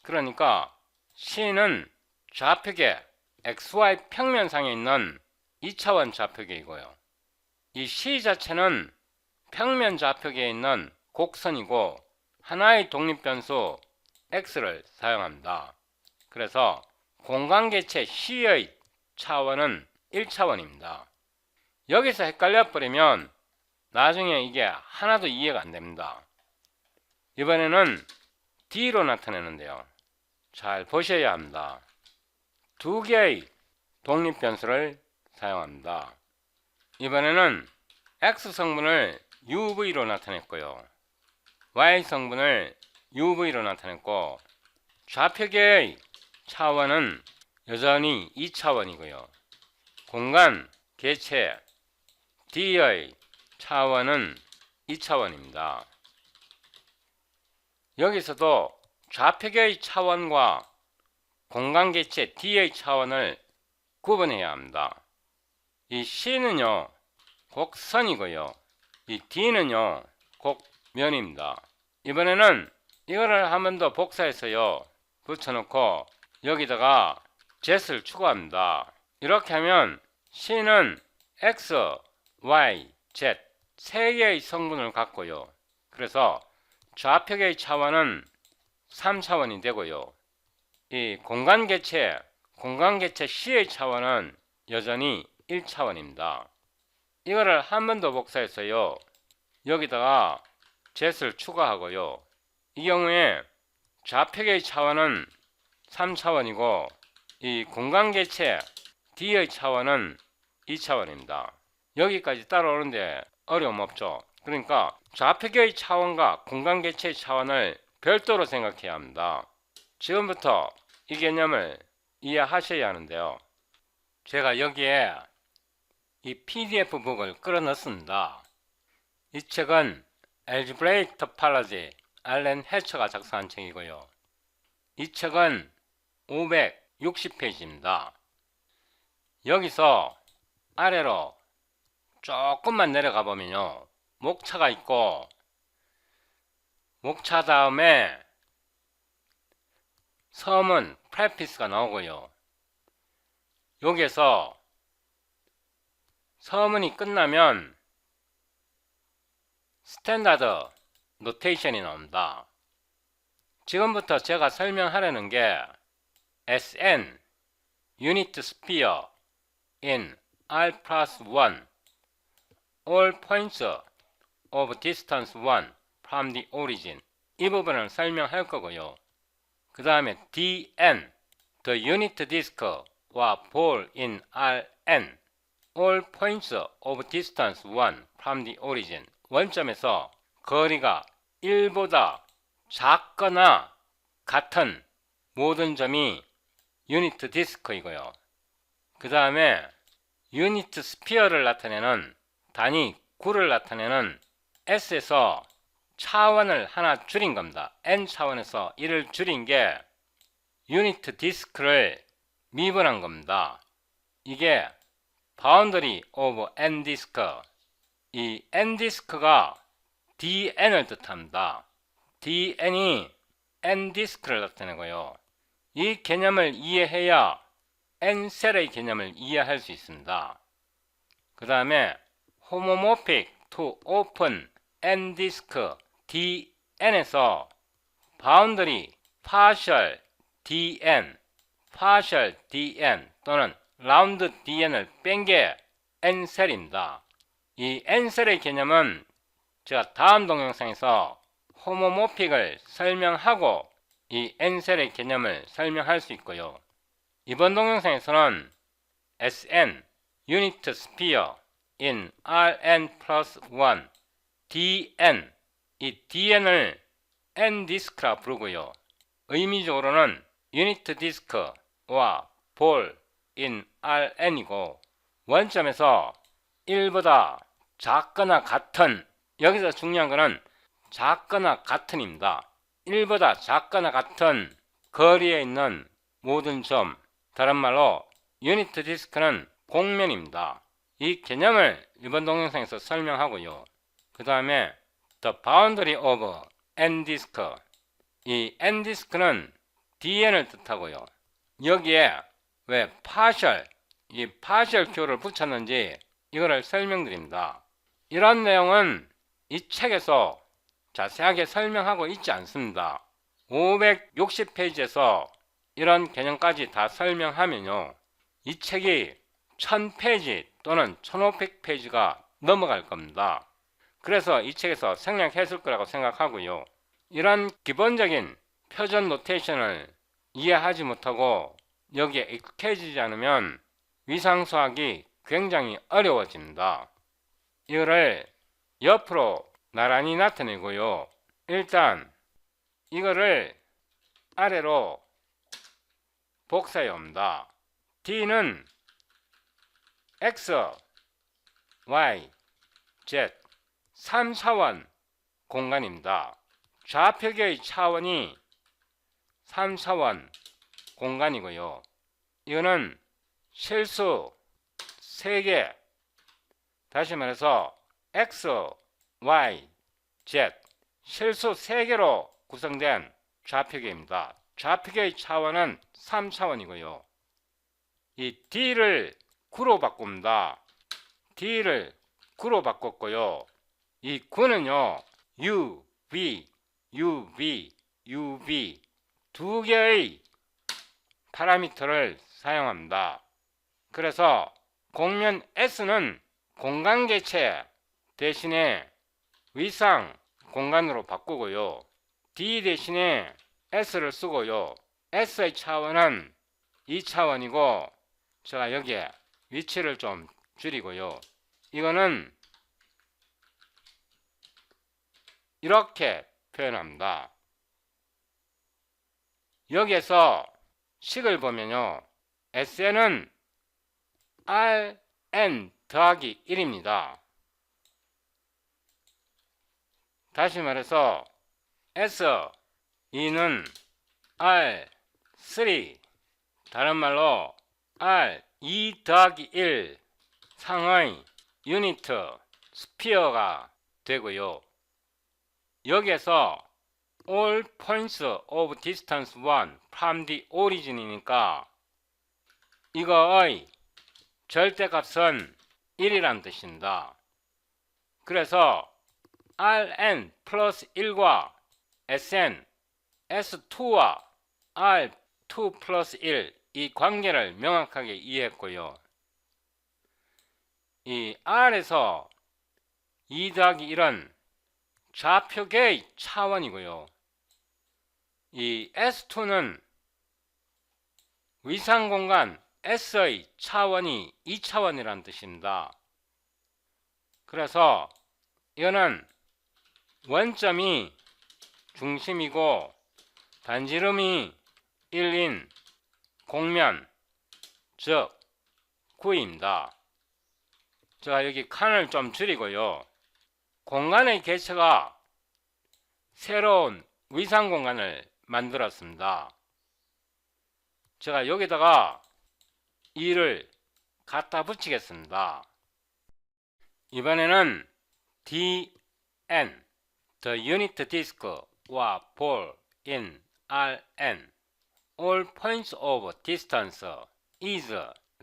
그러니까 C는 좌표계 XY 평면상에 있는 2차원 좌표계이고요. 이 C 자체는 평면 좌표계에 있는 곡선이고 하나의 독립변수 X를 사용합니다. 그래서 공간개체 C의 차원은 1차원입니다. 여기서 헷갈려 버리면 나중에 이게 하나도 이해가 안 됩니다. 이번에는 D로 나타내는데요. 잘 보셔야 합니다. 두 개의 독립변수를 사용합니다. 이번에는 X 성분을 UV로 나타냈고요. Y 성분을 UV로 나타냈고 좌표계의 차원은 여전히 2차원이고요. 공간, 개체, D의 차원은 2차원입니다. 여기서도 좌표계의 차원과 공간 개체 D의 차원을 구분해야 합니다. 이 C는요, 곡선이고요. 이 D는요, 곡면입니다. 이번에는 이거를 한 번 더 복사해서요, 붙여놓고 여기다가 Z를 추가합니다. 이렇게 하면 C는 X, Y, Z 세 개의 성분을 갖고요. 그래서 좌표계의 차원은 3차원이 되고요. 이 공간 개체 C의 차원은 여전히 1차원입니다. 이거를 한 번 더 복사해서요, 여기다가 Z를 추가하고요. 이 경우에 좌표계의 차원은 3차원이고 이 공간 개체 D의 차원은 2차원입니다. 여기까지 따라오는데 어려움 없죠. 그러니까 좌표계의 차원과 공간 개체의 차원을 별도로 생각해야 합니다. 지금부터 이 개념을 이해하셔야 하는데요. 제가 여기에 이 PDF 북을 끌어 넣습니다. 이 책은 Algebraic Topology 알렌 해처가 작성한 책이고요. 이 책은 560페이지입니다. 여기서 아래로 조금만 내려가 보면요, 목차가 있고, 목차 다음에 서문 프레피스가 나오고요. 여기에서 서문이 끝나면 스탠다드 노테이션이 나옵니다. 지금부터 제가 설명하려는 게 SN Unit Sphere in R plus 1 All points of distance 1 from the origin, 이 부분을 설명할 거고요. 그 다음에 DN The Unit Disk와 Ball in RN All points of distance 1 from the origin, 원점에서 거리가 1보다 작거나 같은 모든 점이 유니트 디스크이고요. 그 다음에 유니트 스피어를 나타내는 단위 9를 나타내는 S에서 차원을 하나 줄인 겁니다. N 차원에서 1을 줄인 게 유니트 디스크를 미분한 겁니다. 이게 Boundary of N 디스크, 이 N 디스크가 DN을 뜻합니다. DN이 N 디스크를 나타내고요. 이 개념을 이해해야 N셀의 개념을 이해할 수 있습니다. 그 다음에 Homomorphic to Open N 디스크 DN에서 Boundary Partial DN, Partial DN 또는 Round DN을 뺀 게 N셀입니다. 이 N셀의 개념은 제가 다음 동영상에서 호모모픽을 설명하고 이 N셀의 개념을 설명할 수 있고요. 이번 동영상에서는 SN Unit Sphere in Rn plus 1 DN, 이 DN을 N 디스크라 부르고요. 의미적으로는 유니트 디스크와 볼 in Rn이고, 원점에서 1보다 작거나 같은, 여기서 중요한 것은 작거나 같은입니다. 1보다 작거나 같은 거리에 있는 모든 점, 다른 말로 유니트 디스크는 공면입니다. 이 개념을 이번 동영상에서 설명하고요. 그 다음에 The Boundary of N 디스크, 이 N 디스크는 DN을 뜻하고요. 여기에 왜 partial, 이 partial Q를 붙였는지 이거를 설명드립니다. 이런 내용은 이 책에서 자세하게 설명하고 있지 않습니다. 560페이지에서 이런 개념까지 다 설명하면요, 이 책이 1000페이지 또는 1500페이지가 넘어갈 겁니다. 그래서 이 책에서 생략했을 거라고 생각하고요. 이런 기본적인 표준 노테이션을 이해하지 못하고 여기에 익숙해지지 않으면 위상수학이 굉장히 어려워집니다. 이거를 옆으로 나란히 나타내고요. 일단 이거를 아래로 복사해 옵니다. D는 X, Y, Z 3차원 공간입니다. 좌표계의 차원이 3차원 공간이고요. 이거는 실수 3개, 다시 말해서 X, Y, Z 실수 3개로 구성된 좌표계입니다. 좌표계의 차원은 3차원이고요. 이 D를 9로 바꿉니다. D를 9로 바꿨고요. 이 9는요, U, V, U, V, U, V 두 개의 파라미터를 사용합니다. 그래서 공면 S는 공간개체 대신에 위상 공간으로 바꾸고요. D 대신에 S를 쓰고요. S의 차원은 2차원이고 제가 여기에 위치를 좀 줄이고요. 이거는 이렇게 표현합니다. 여기에서 식을 보면요, SN은 Rn 더하기 1입니다. 다시 말해서 S2는 R3, 다른 말로 R2 더하기 1 상의 유니트 스피어가 되고요. 여기에서 all points of distance 1 from the origin이니까 이거의 절대값은 1이란 뜻입니다. 그래서 Rn 플러스 1과 Sn, S2와 R2 플러스 1 이 관계를 명확하게 이해했고요. 이 R에서 2 더하기 1은 좌표계의 차원이고요. 이 S2는 위상공간 S의 차원이 2차원이라는 뜻입니다. 그래서 이거는 원점이 중심이고 반지름이 1인 공면, 즉 9입니다. 제가 여기 칸을 좀 줄이고요. 공간의 개체가 새로운 위상 공간을 만들었습니다. 제가 여기다가 2를 갖다 붙이겠습니다. 이번에는 DN, the unit disk와 ball in Rn, all points of distance is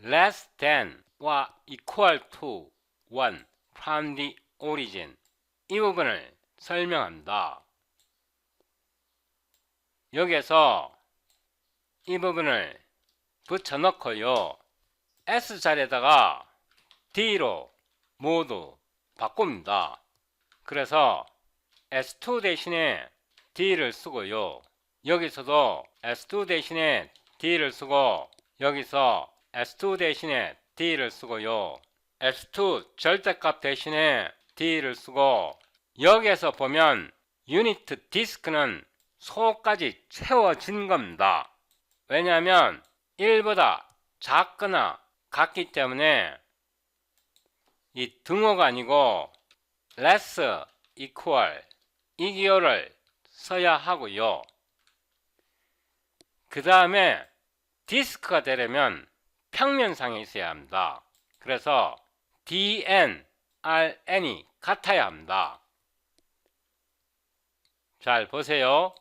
less than 와 equal to 1 from the origin. 이 부분을 설명합니다. 여기에서 이 부분을 붙여넣고요. S자리에다가 D로 모두 바꿉니다. 그래서 S2 대신에 D를 쓰고요. 여기서도 S2 대신에 D를 쓰고 여기서 S2 대신에 D를 쓰고요. S2 절대값 대신에 D를 쓰고 여기에서 보면 유니트 디스크는 소까지 채워진 겁니다. 왜냐하면 1보다 작거나 같기 때문에 이 등호가 아니고 less, equal 이 기호를 써야 하고요. 그 다음에 디스크가 되려면 평면상에 있어야 합니다. 그래서 DN, RN이 같아야 합니다. 잘 보세요.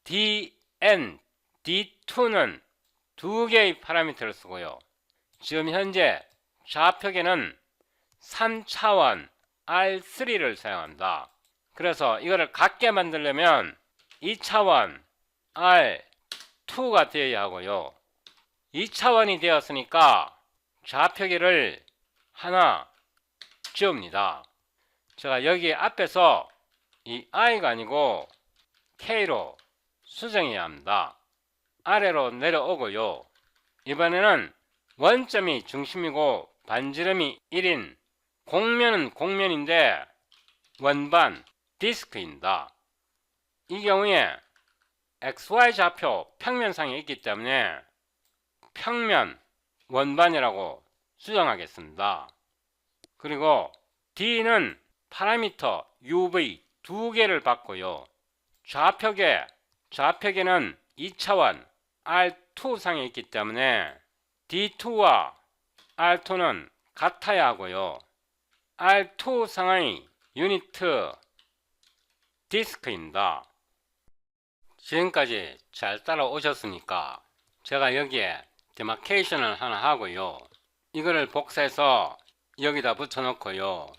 DN, D2는 두 개의 파라미터를 쓰고요. 지금 현재 좌표계는 3차원 R3를 사용합니다. 그래서 이거를 같게 만들려면 2차원 R2가 되어야 하고요. 2차원이 되었으니까 좌표계를 하나 지웁니다. 제가 여기 앞에서 이 I가 아니고 K로 수정해야 합니다. 아래로 내려오고요. 이번에는 원점이 중심이고 반지름이 1인 공면은 공면인데 원반 디스크입니다. 이 경우에 XY 좌표 평면상에 있기 때문에 평면 원반이라고 수정하겠습니다. 그리고 D는 파라미터 UV 두 개를 받고요. 좌표계는 2차원 R2 상에 있기 때문에 D2와 R2는 같아야 하고요. R2 상의 유니트 디스크입니다. 지금까지 잘 따라오셨으니까 제가 여기에 데마케이션을 하나 하고요. 이거를 복사해서 여기다 붙여놓고요.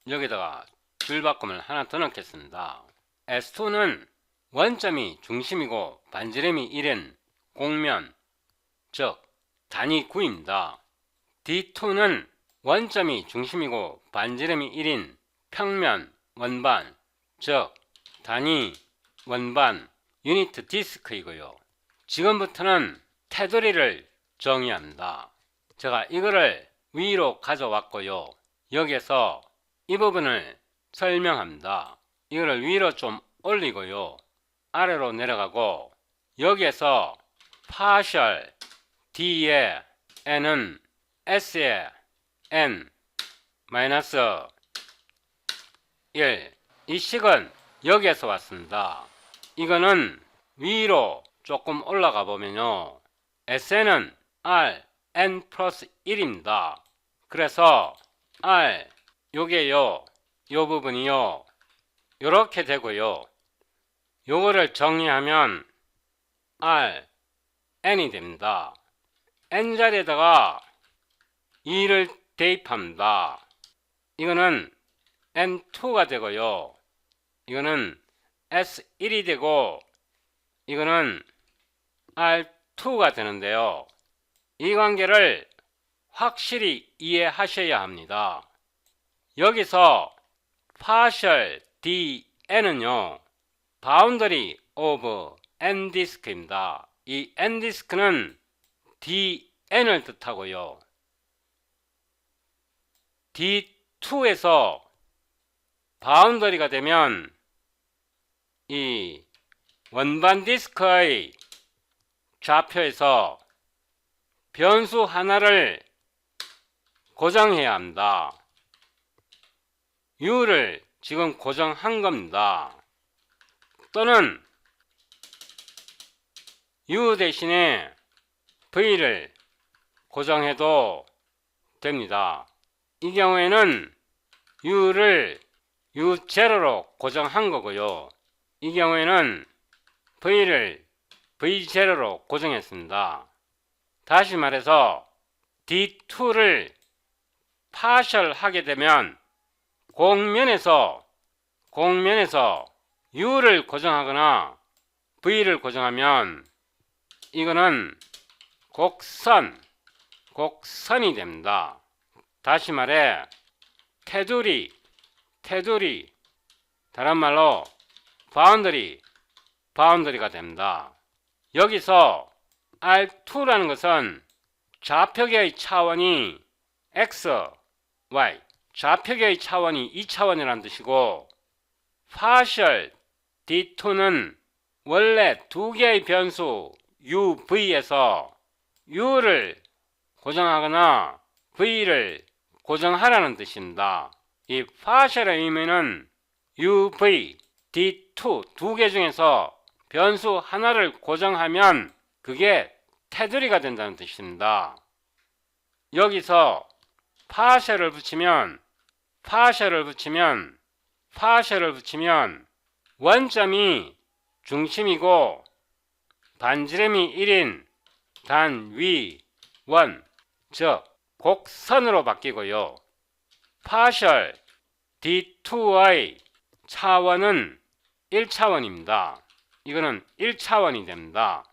여기다가 줄바꿈을 하나 더 넣겠습니다. S2는 원점이 중심이고 반지름이 1인 공면, 즉 단위 9입니다. D2는 원점이 중심이고 반지름이 1인 평면, 원반, 즉 단위, 원반, 유니트 디스크이고요. 지금부터는 테두리를 정의합니다. 제가 이거를 위로 가져왔고요. 여기에서 이 부분을 설명합니다. 이거를 위로 좀 올리고요. 아래로 내려가고 여기에서 partial D의 N은 S의 N 마이너스 1 이 식은 여기에서 왔습니다. 이거는 위로 조금 올라가 보면요. SN은 R, N 플러스 1입니다. 그래서 R, 요게요, 요 부분이요, 요렇게 되고요. 요거를 정리하면 R, N이 됩니다. N 자리에다가 2를 대입합니다. 이거는 N2가 되고요. 이거는 S1이 되고, 이거는 R2가 되는데요. 이 관계를 확실히 이해하셔야 합니다. 여기서 partial dn은요, boundary of n디스크입니다. 이 n디스크는 dn을 뜻하고요. D2에서 바운더리가 되면 이 원반 디스크의 좌표에서 변수 하나를 고정해야 합니다. U를 지금 고정한 겁니다. 또는 U 대신에 V를 고정해도 됩니다. 이 경우에는 U를 U0로 고정한 거고요. 이 경우에는 V를 V0로 고정했습니다. 다시 말해서 D2를 파셜 하게 되면 공면에서 U를 고정하거나 V를 고정하면 이거는 곡선이 됩니다. 다시 말해 테두리, 다른 말로 바운더리가 됩니다. 여기서 R2라는 것은 좌표계의 차원이 X, Y, 좌표계의 차원이 2차원이라는 뜻이고, partial D2는 원래 두 개의 변수 U, V에서 U를 고정하거나 V를 고정하라는 뜻입니다. 이 partial의 의미는 U, V, D2 두 개 중에서 변수 하나를 고정하면 그게 테두리가 된다는 뜻입니다. 여기서 partial을 붙이면 원점이 중심이고 반지름이 1인 단위 원, 즉 곡선으로 바뀌고요. partial D2의 차원은 1차원입니다. 이거는 1차원이 됩니다.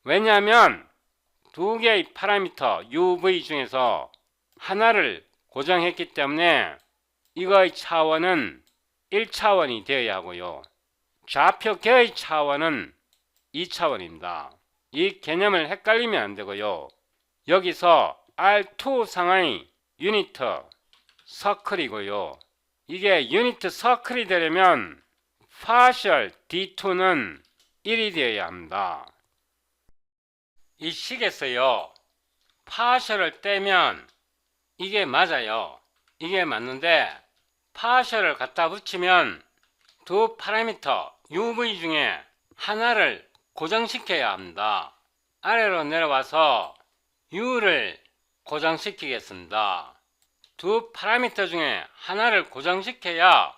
왜냐하면 두 개의 파라미터 UV 중에서 하나를 고정했기 때문에 이거의 차원은 1차원이 되어야 하고요. 좌표계의 차원은 2차원입니다. 이 개념을 헷갈리면 안 되고요. 여기서 R2 상의 유니트 서클이고요. 이게 유니트 서클이 되려면 partial D2는 1이 되어야 합니다. 이 식에서요, partial을 떼면 이게 맞아요. 이게 맞는데 partial을 갖다 붙이면 두 파라미터 UV 중에 하나를 고정시켜야 합니다. 아래로 내려와서 U를 고정시키겠습니다. 두 파라미터 중에 하나를 고정시켜야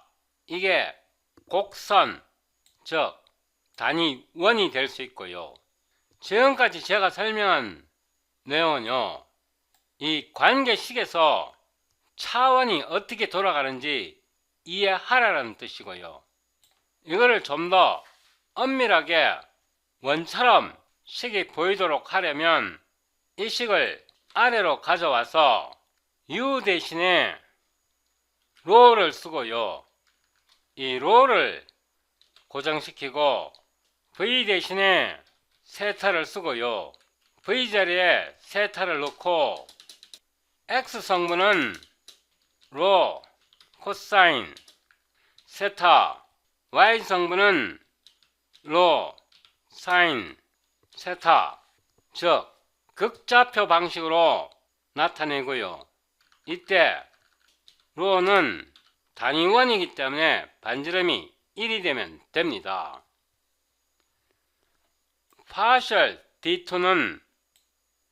이게 곡선, 즉 단위 원이 될 수 있고요. 지금까지 제가 설명한 내용은요, 이 관계식에서 차원이 어떻게 돌아가는지 이해하라는 뜻이고요. 이거를 좀 더 엄밀하게 원처럼 식이 보이도록 하려면 이 식을 아래로 가져와서 U 대신에 로를 쓰고요. 이 로를 고정시키고 V 대신에 세타를 쓰고요. V 자리에 세타를 넣고 X 성분은 로, 코사인, 세타, Y 성분은 로, 사인, 세타, 즉 극좌표 방식으로 나타내고요. 이때 로는 단위원이기 때문에 반지름이 1이 되면 됩니다. partial D2는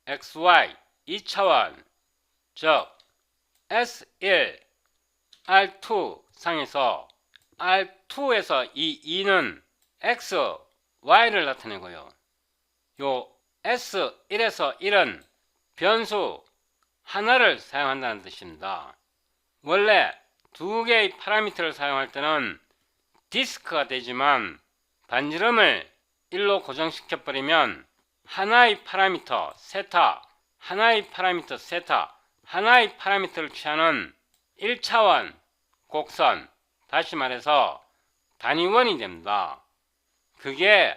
XY 2차원, 즉 S1, R2 상에서 R2에서 이 2는 X, Y를 나타내고요. 요 S1에서 1은 변수 하나를 사용한다는 뜻입니다. 원래 두 개의 파라미터를 사용할 때는 디스크가 되지만 반지름을 1로 고정시켜 버리면 하나의 파라미터 세타, 하나의 파라미터 세타, 하나의 파라미터를 취하는 1차원 곡선, 다시 말해서 단위원이 됩니다. 그게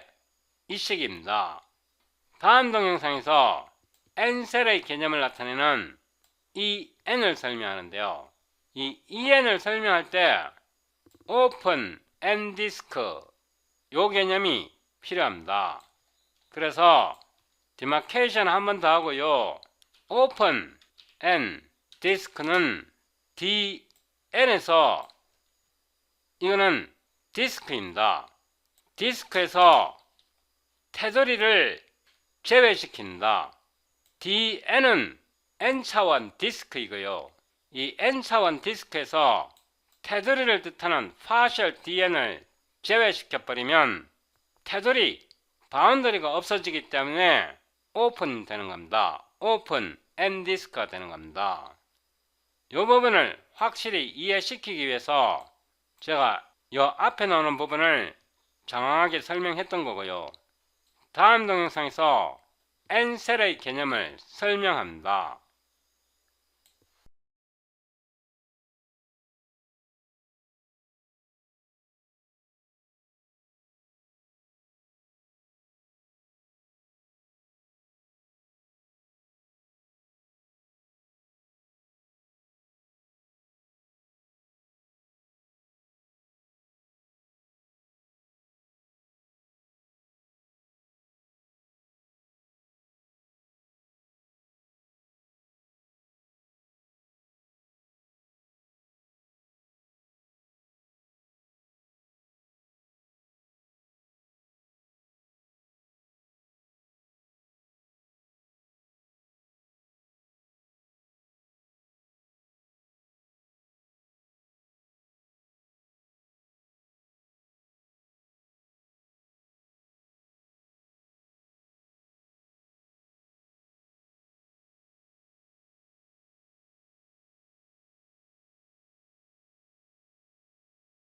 이 식입니다. 다음 동영상에서 n셀의 개념을 나타내는 이 n을 설명하는데요. 이 en을 설명할 때 open n 디스크 요 개념이 필요합니다. 그래서 디마케이션 한 번 더 하고요. open n 디스크는 dn에서 이거는 디스크입니다. 디스크에서 테두리를 제외시킨다. dn은 n차원 디스크이고요. 이 n차원 디스크에서 테두리를 뜻하는 partial dn을 제외시켜버리면 테두리, 바운더리가 없어지기 때문에 오픈 되는 겁니다. 오픈 n 디스크가 되는 겁니다. 이 부분을 확실히 이해시키기 위해서 제가 이 앞에 나오는 부분을 장황하게 설명했던 거고요. 다음 동영상에서 n셀의 개념을 설명합니다.